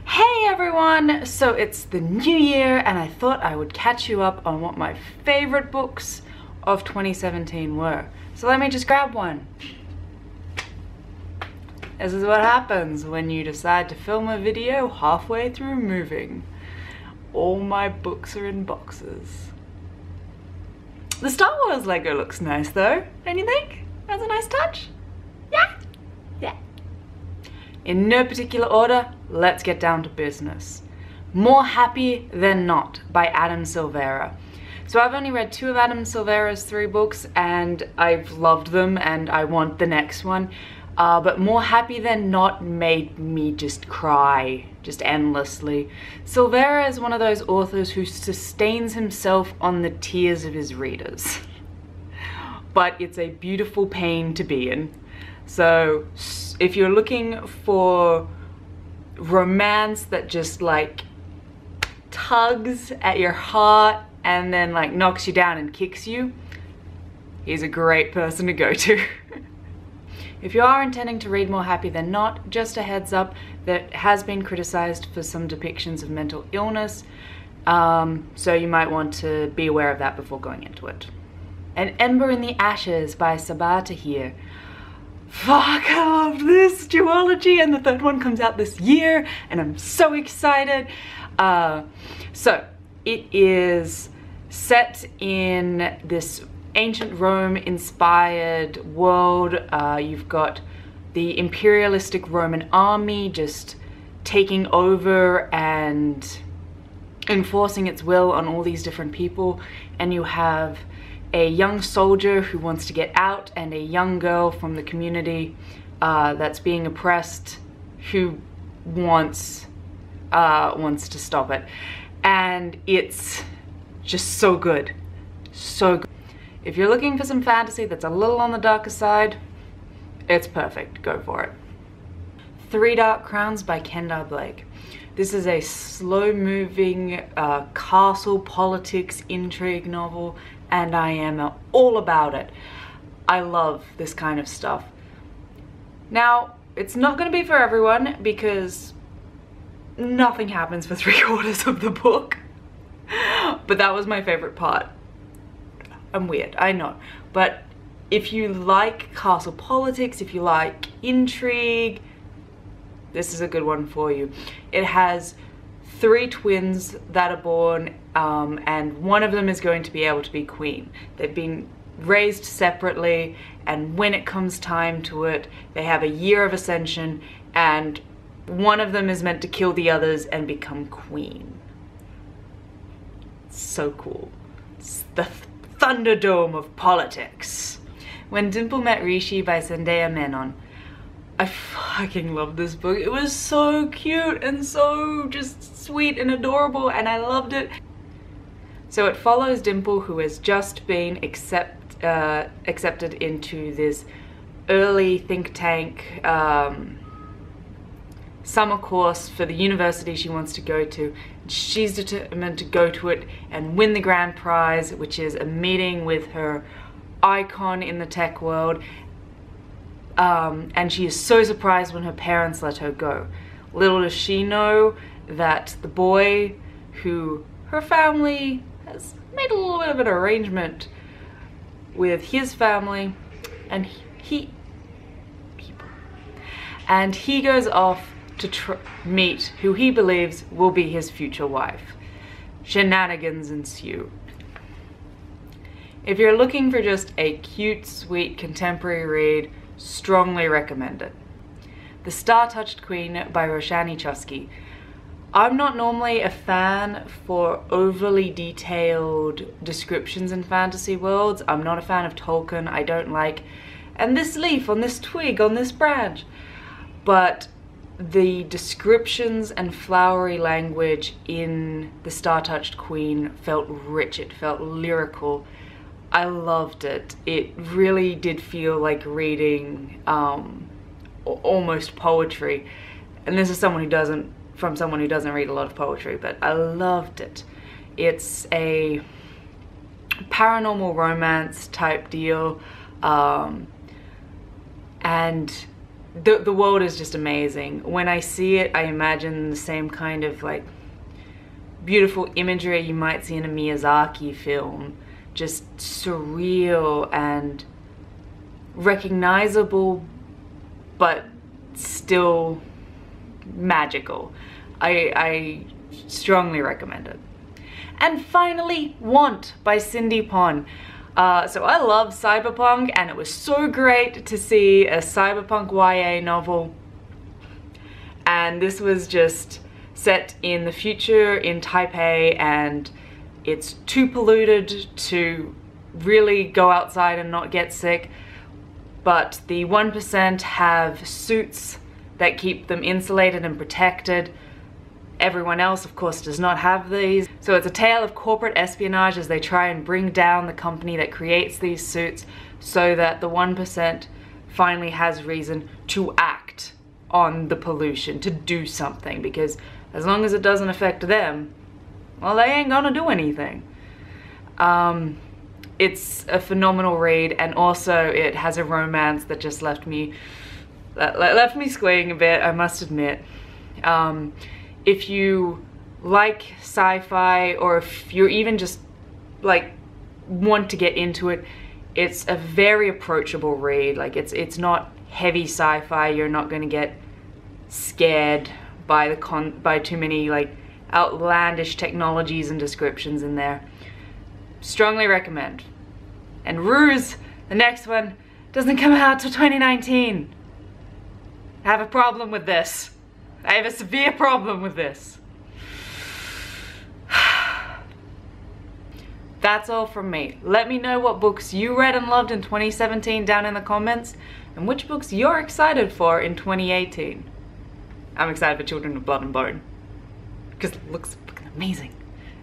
Hey everyone! So it's the new year and I thought I would catch you up on what my favorite books of 2017 were. So let me just grab one. This is what happens when you decide to film a video halfway through moving. All my books are in boxes. The Star Wars Lego looks nice though, don't you think? That's a nice touch. Yeah? Yeah. In no particular order, let's get down to business. More Happy Than Not by Adam Silvera. So I've only read 2 of Adam Silvera's 3 books and I've loved them and I want the next one. But More Happy Than Not made me just cry, just endlessly. Silvera is one of those authors who sustains himself on the tears of his readers. But it's a beautiful pain to be in. So if you're looking for romance that just like tugs at your heart and then like knocks you down and kicks you, he's a great person to go to. If you are intending to read More Happy Than Not, just a heads up that has been criticized for some depictions of mental illness, so you might want to be aware of that before going into it. An Ember in the Ashes by Sabaa Tahir. Fuck, I love this duology, and the 3rd one comes out this year and I'm so excited. So it is set in this ancient Rome inspired world. You've got the imperialistic Roman army just taking over and enforcing its will on all these different people, and you have a young soldier who wants to get out and a young girl from the community that's being oppressed who wants to stop it. And it's just so good, so good. If you're looking for some fantasy that's a little on the darker side, it's perfect, go for it. 3 Dark Crowns by Kendare Blake. This is a slow-moving castle politics intrigue novel, and I am all about it. I love this kind of stuff. Now, it's not going to be for everyone because nothing happens for 3/4 of the book, but that was my favorite part. I'm weird, I know, but if you like castle politics, if you like intrigue, this is a good one for you. It has 3 twins that are born, and one of them is going to be able to be queen. They've been raised separately, and when it comes time to it, they have a year of ascension, and one of them is meant to kill the others and become queen. So cool. It's the Thunderdome of politics. When Dimple Met Rishi by Zendaya Menon. I fucking love this book. It was so cute and so just sweet and adorable, and I loved it. So it follows Dimple, who has just been accepted into this early think tank summer course for the university she wants to go to. She's determined to go to it and win the grand prize, which is a meeting with her icon in the tech world. And she is so surprised when her parents let her go. Little does she know that the boy who her family has made a little bit of an arrangement with his family, and he goes off to meet who he believes will be his future wife. Shenanigans ensue. If you're looking for just a cute, sweet contemporary read, strongly recommend it. The Star-Touched Queen by Roshani Chusky. I'm not normally a fan for overly detailed descriptions in fantasy worlds. I'm not a fan of Tolkien. I don't like, and this leaf on this twig on this branch. But the descriptions and flowery language in The Star-Touched Queen felt rich, it felt lyrical. I loved it. It really did feel like reading almost poetry. And this is someone who doesn't read a lot of poetry, but I loved it. It's a paranormal romance type deal, and the world is just amazing. When I see it, I imagine the same kind of like beautiful imagery you might see in a Miyazaki film. Just surreal and recognizable, but still magical. I strongly recommend it. And finally, Want by Cindy Pon. So I love cyberpunk, and it was so great to see a cyberpunk YA novel. And this was just set in the future in Taipei, and it's too polluted to really go outside and not get sick. But the 1% have suits that keep them insulated and protected. Everyone else, of course, does not have these. So it's a tale of corporate espionage as they try and bring down the company that creates these suits so that the 1% finally has reason to act on the pollution, to do something, because as long as it doesn't affect them, well, they ain't gonna do anything. It's a phenomenal read, and also it has a romance that just left me squealing a bit, I must admit. If you like sci-fi, or if you're even just like want to get into it, it's a very approachable read. Like it's not heavy sci-fi. You're not going to get scared by by too many like outlandish technologies and descriptions in there. Strongly recommend. And Ruse, the next one, doesn't come out till 2019. I have a problem with this. I have a severe problem with this. That's all from me. Let me know what books you read and loved in 2017 down in the comments, and which books you're excited for in 2018. I'm excited for Children of Blood and Bone, because it looks fucking amazing.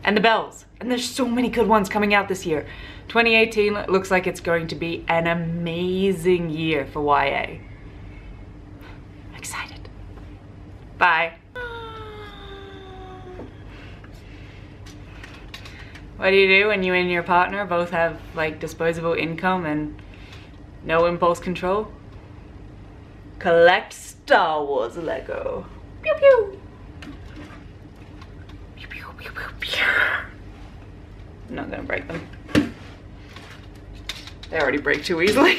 And The Bells. And there's so many good ones coming out this year. 2018 looks like it's going to be an amazing year for YA. I'm excited. Bye. What do you do when you and your partner both have like disposable income and no impulse control? Collect Star Wars Lego. Pew pew. Pew pew pew pew pew. I'm not gonna break them. They already break too easily.